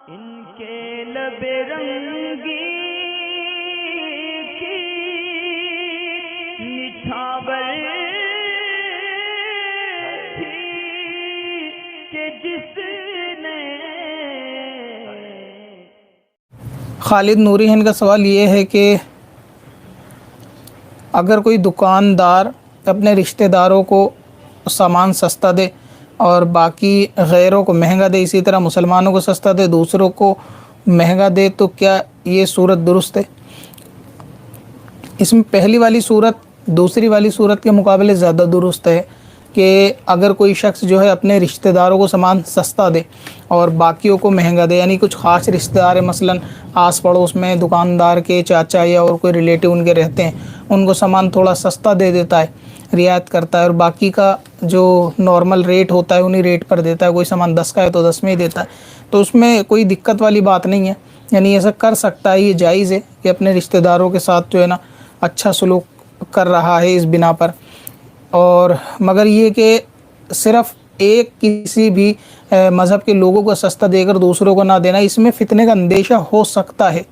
ان کے لب رنگی کی نچھاور تھی کہ جس نے خالد نوری ہند کا سوال یہ ہے کہ اگر کوئی دکاندار اپنے رشتہ داروں کو سامان سستا دے اور باقی غیروں کو مہنگا دے، اسی طرح مسلمانوں کو سستا دے دوسروں کو مہنگا دے، تو کیا یہ صورت درست ہے؟ اس میں پہلی والی صورت دوسری والی صورت کے مقابلے زیادہ درست ہے کہ اگر کوئی شخص جو ہے اپنے رشتہ داروں کو سامان سستا دے اور باقیوں کو مہنگا دے، یعنی کچھ خاص رشتہ دار ہیں، مثلا آس پڑوس میں دکاندار کے چاچا یا اور کوئی ریلیٹیو ان کے رہتے ہیں، ان کو سامان تھوڑا سستا دے دیتا ہے، رعایت کرتا ہے، اور باقی کا جو نارمل ریٹ ہوتا ہے انہی ریٹ پر دیتا ہے، کوئی سامان 10 کا ہے تو 10 میں ہی دیتا ہے، تو اس میں کوئی دقت والی بات نہیں ہے، یعنی ایسا کر سکتا ہے، یہ جائز ہے کہ اپنے رشتہ داروں کے ساتھ جو ہے نا اچھا سلوک کر رہا ہے اس بنا پر۔ اور مگر یہ کہ صرف ایک کسی بھی مذہب کے لوگوں کو سستا دے کر دوسروں کو نہ دینا، اس میں فتنے کا اندیشہ ہو سکتا ہے۔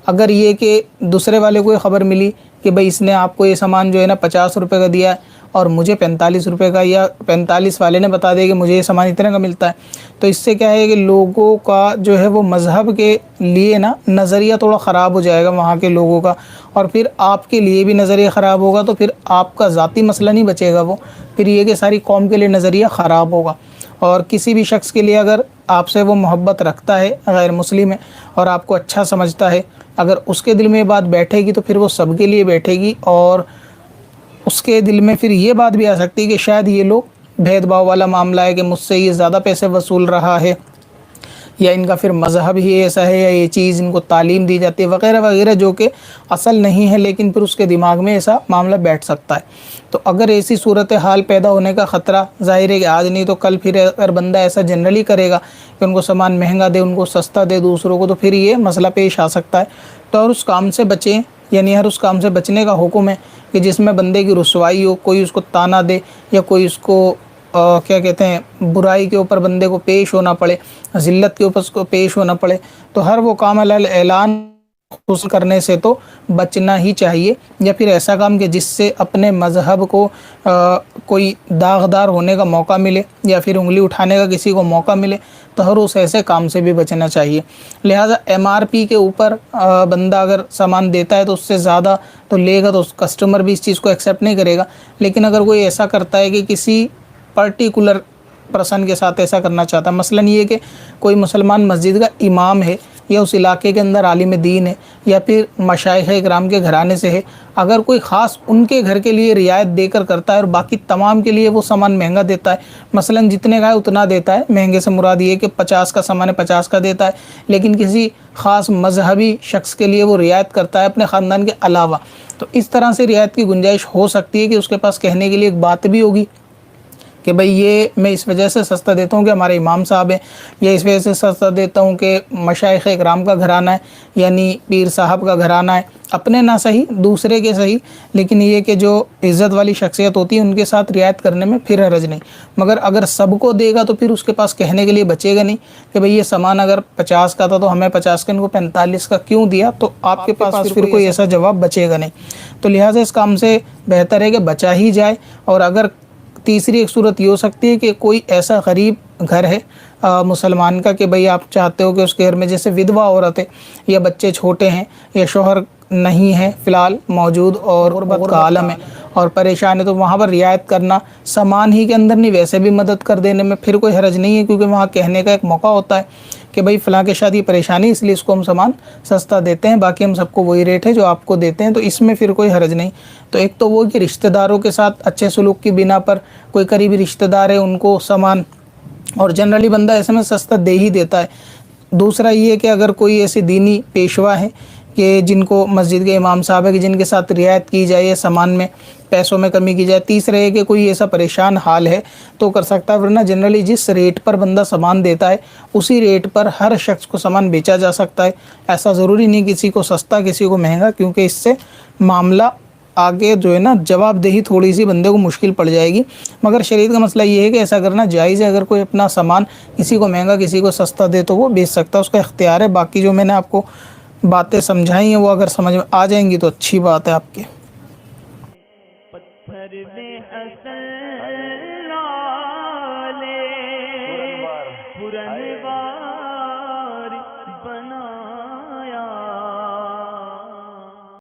اگر یہ کہ دوسرے والے کو یہ خبر ملی کہ بھئی اس نے آپ کو یہ سامان جو ہے نا 50 روپے کا دیا ہے اور مجھے 45 روپے کا، یا 45 والے نے بتا دیا کہ مجھے یہ سامان اتنے کا ملتا ہے، تو اس سے کیا ہے کہ لوگوں کا جو ہے وہ مذہب کے لیے نا نظریہ تھوڑا خراب ہو جائے گا وہاں کے لوگوں کا، اور پھر آپ کے لیے بھی نظریہ خراب ہوگا، تو پھر آپ کا ذاتی مسئلہ نہیں بچے گا، وہ پھر یہ کہ ساری قوم کے لیے نظریہ خراب ہوگا۔ اور کسی بھی شخص کے لیے اگر آپ سے وہ محبت رکھتا ہے، غیر مسلم ہے، اور آپ کو اچھا سمجھتا ہے، اگر اس کے دل میں یہ بات بیٹھے گی تو پھر وہ سب کے لیے بیٹھے گی، اور اس کے دل میں پھر یہ بات بھی آ سکتی ہے کہ شاید یہ لوگ بھید بھاؤ والا معاملہ ہے کہ مجھ سے یہ زیادہ پیسے وصول رہا ہے، یا ان کا پھر مذہب ہی ایسا ہے، یا یہ چیز ان کو تعلیم دی جاتی ہے وغیرہ وغیرہ، جو کہ اصل نہیں ہے، لیکن پھر اس کے دماغ میں ایسا معاملہ بیٹھ سکتا ہے۔ تو اگر ایسی صورتحال پیدا ہونے کا خطرہ ظاہر ہے کہ آج نہیں تو کل پھر اگر بندہ ایسا جنرلی کرے گا کہ ان کو سامان مہنگا دے، ان کو سستا دے دوسروں کو، تو پھر یہ مسئلہ پیش آ سکتا ہے۔ تو اور اس کام سے بچیں، یعنی ہر اس کام سے بچنے کا حکم ہے کہ جس میں بندے کی رسوائی ہو، کوئی اس کو تانا دے، یا کوئی اس کو کیا کہتے ہیں برائی کے اوپر بندے کو پیش ہونا پڑے، ذلت کے اوپر اس کو پیش ہونا پڑے، تو ہر وہ کام علی اعلان خصوص کرنے سے تو بچنا ہی چاہیے، یا پھر ایسا کام کہ جس سے اپنے مذہب کو کوئی داغدار ہونے کا موقع ملے، یا پھر انگلی اٹھانے کا کسی کو موقع ملے، تو ہر اس ایسے کام سے بھی بچنا چاہیے۔ لہٰذا MRP کے اوپر بندہ اگر سامان دیتا ہے تو اس سے زیادہ تو لے گا، تو کسٹمر بھی اس چیز کو ایکسیپٹ نہیں کرے گا، لیکن اگر کوئی ایسا کرتا ہے کہ کسی پرٹیکولر پرسن کے ساتھ ایسا کرنا چاہتا ہے، مثلا یہ کہ کوئی مسلمان مسجد کا امام ہے، یا اس علاقے کے اندر عالم دین ہے، یا پھر مشائخ اکرام کے گھرانے سے ہے، اگر کوئی خاص ان کے گھر کے لیے رعایت دے کر کرتا ہے اور باقی تمام کے لیے وہ سامان مہنگا دیتا ہے، مثلا جتنے کا ہے اتنا دیتا ہے، مہنگے سے مراد یہ کہ 50 کا سامان ہے 50 کا دیتا ہے، لیکن کسی خاص مذہبی شخص کے لیے وہ رعایت کرتا ہے اپنے خاندان کے علاوہ، تو اس طرح سے رعایت کی گنجائش ہو سکتی ہے کہ اس کے پاس کہنے کے لیے ایک بات بھی ہوگی کہ بھئی یہ میں اس وجہ سے سستا دیتا ہوں کہ ہمارے امام صاحب ہیں، یا اس وجہ سے سستا دیتا ہوں کہ مشائخ اکرام کا گھرانہ ہے، یعنی پیر صاحب کا گھرانہ ہے، اپنے نہ صحیح دوسرے کے صحیح، لیکن یہ کہ جو عزت والی شخصیت ہوتی ہے ان کے ساتھ رعایت کرنے میں پھر حرج نہیں، مگر اگر سب کو دے گا تو پھر اس کے پاس کہنے کے لیے بچے گا نہیں کہ بھئی یہ سامان اگر 50 کا تھا تو ہمیں 50 کا ان کو 45 کا کیوں دیا، تو آپ کے پاس پھر کوئی ایسا جواب بچے گا نہیں۔ تو لہٰذا اس کام سے بہتر ہے کہ بچا ہی جائے۔ اور اگر تیسری ایک صورت یہ ہو سکتی ہے کہ کوئی ایسا غریب گھر ہے مسلمان کا کہ بھئی آپ چاہتے ہو کہ اس کے گھر میں جیسے ودوا عورت ہے، یا بچے چھوٹے ہیں، یا شوہر نہیں ہے فی الحال موجود اور غربت کا عالم ہے اور پریشان ہے، تو وہاں پر رعایت کرنا سامان ہی کے اندر نہیں ویسے بھی مدد کر دینے میں پھر کوئی حرج نہیں ہے، کیونکہ وہاں کہنے کا ایک موقع ہوتا ہے کہ بھئی فلاں کے شادی پریشانی، اس لیے اس کو ہم سامان سستا دیتے ہیں، باقی ہم سب کو وہی ریٹ ہے جو آپ کو دیتے ہیں، تو اس میں پھر کوئی حرج نہیں۔ تو ایک تو وہ کہ رشتہ داروں کے ساتھ اچھے سلوک کی بنا پر کوئی قریبی رشتہ دار ہے ان کو سامان، اور جنرلی بندہ ایسے میں سستا دے ہی دیتا ہے۔ دوسرا یہ کہ اگر کوئی ایسی دینی پیشوا ہے کہ جن کو مسجد کے امام صاحب ہے کہ جن کے ساتھ رعایت کی جائے، سامان میں پیسوں میں کمی کی جائے۔ تیسرا ہے کہ کوئی ایسا پریشان حال ہے تو کر سکتا ہے، ورنہ جنرلی جس ریٹ پر بندہ سامان دیتا ہے اسی ریٹ پر ہر شخص کو سامان بیچا جا سکتا ہے۔ ایسا ضروری نہیں کسی کو سستا کسی کو مہنگا، کیونکہ اس سے معاملہ آگے جو ہے نا جواب دہی تھوڑی سی بندے کو مشکل پڑ جائے گی، مگر شریعت کا مسئلہ یہ ہے کہ ایسا کرنا جائز ہے۔ اگر کوئی اپنا سامان کسی کو مہنگا کسی کو سستا دے تو وہ بیچ سکتا ہے، اس کا اختیار ہے۔ باقی جو میں نے آپ کو باتیں سمجھائی ہیں وہ اگر سمجھ میں آ جائیں گی تو اچھی بات ہے آپ کے۔ پتھر میں حسن لالے پرنوار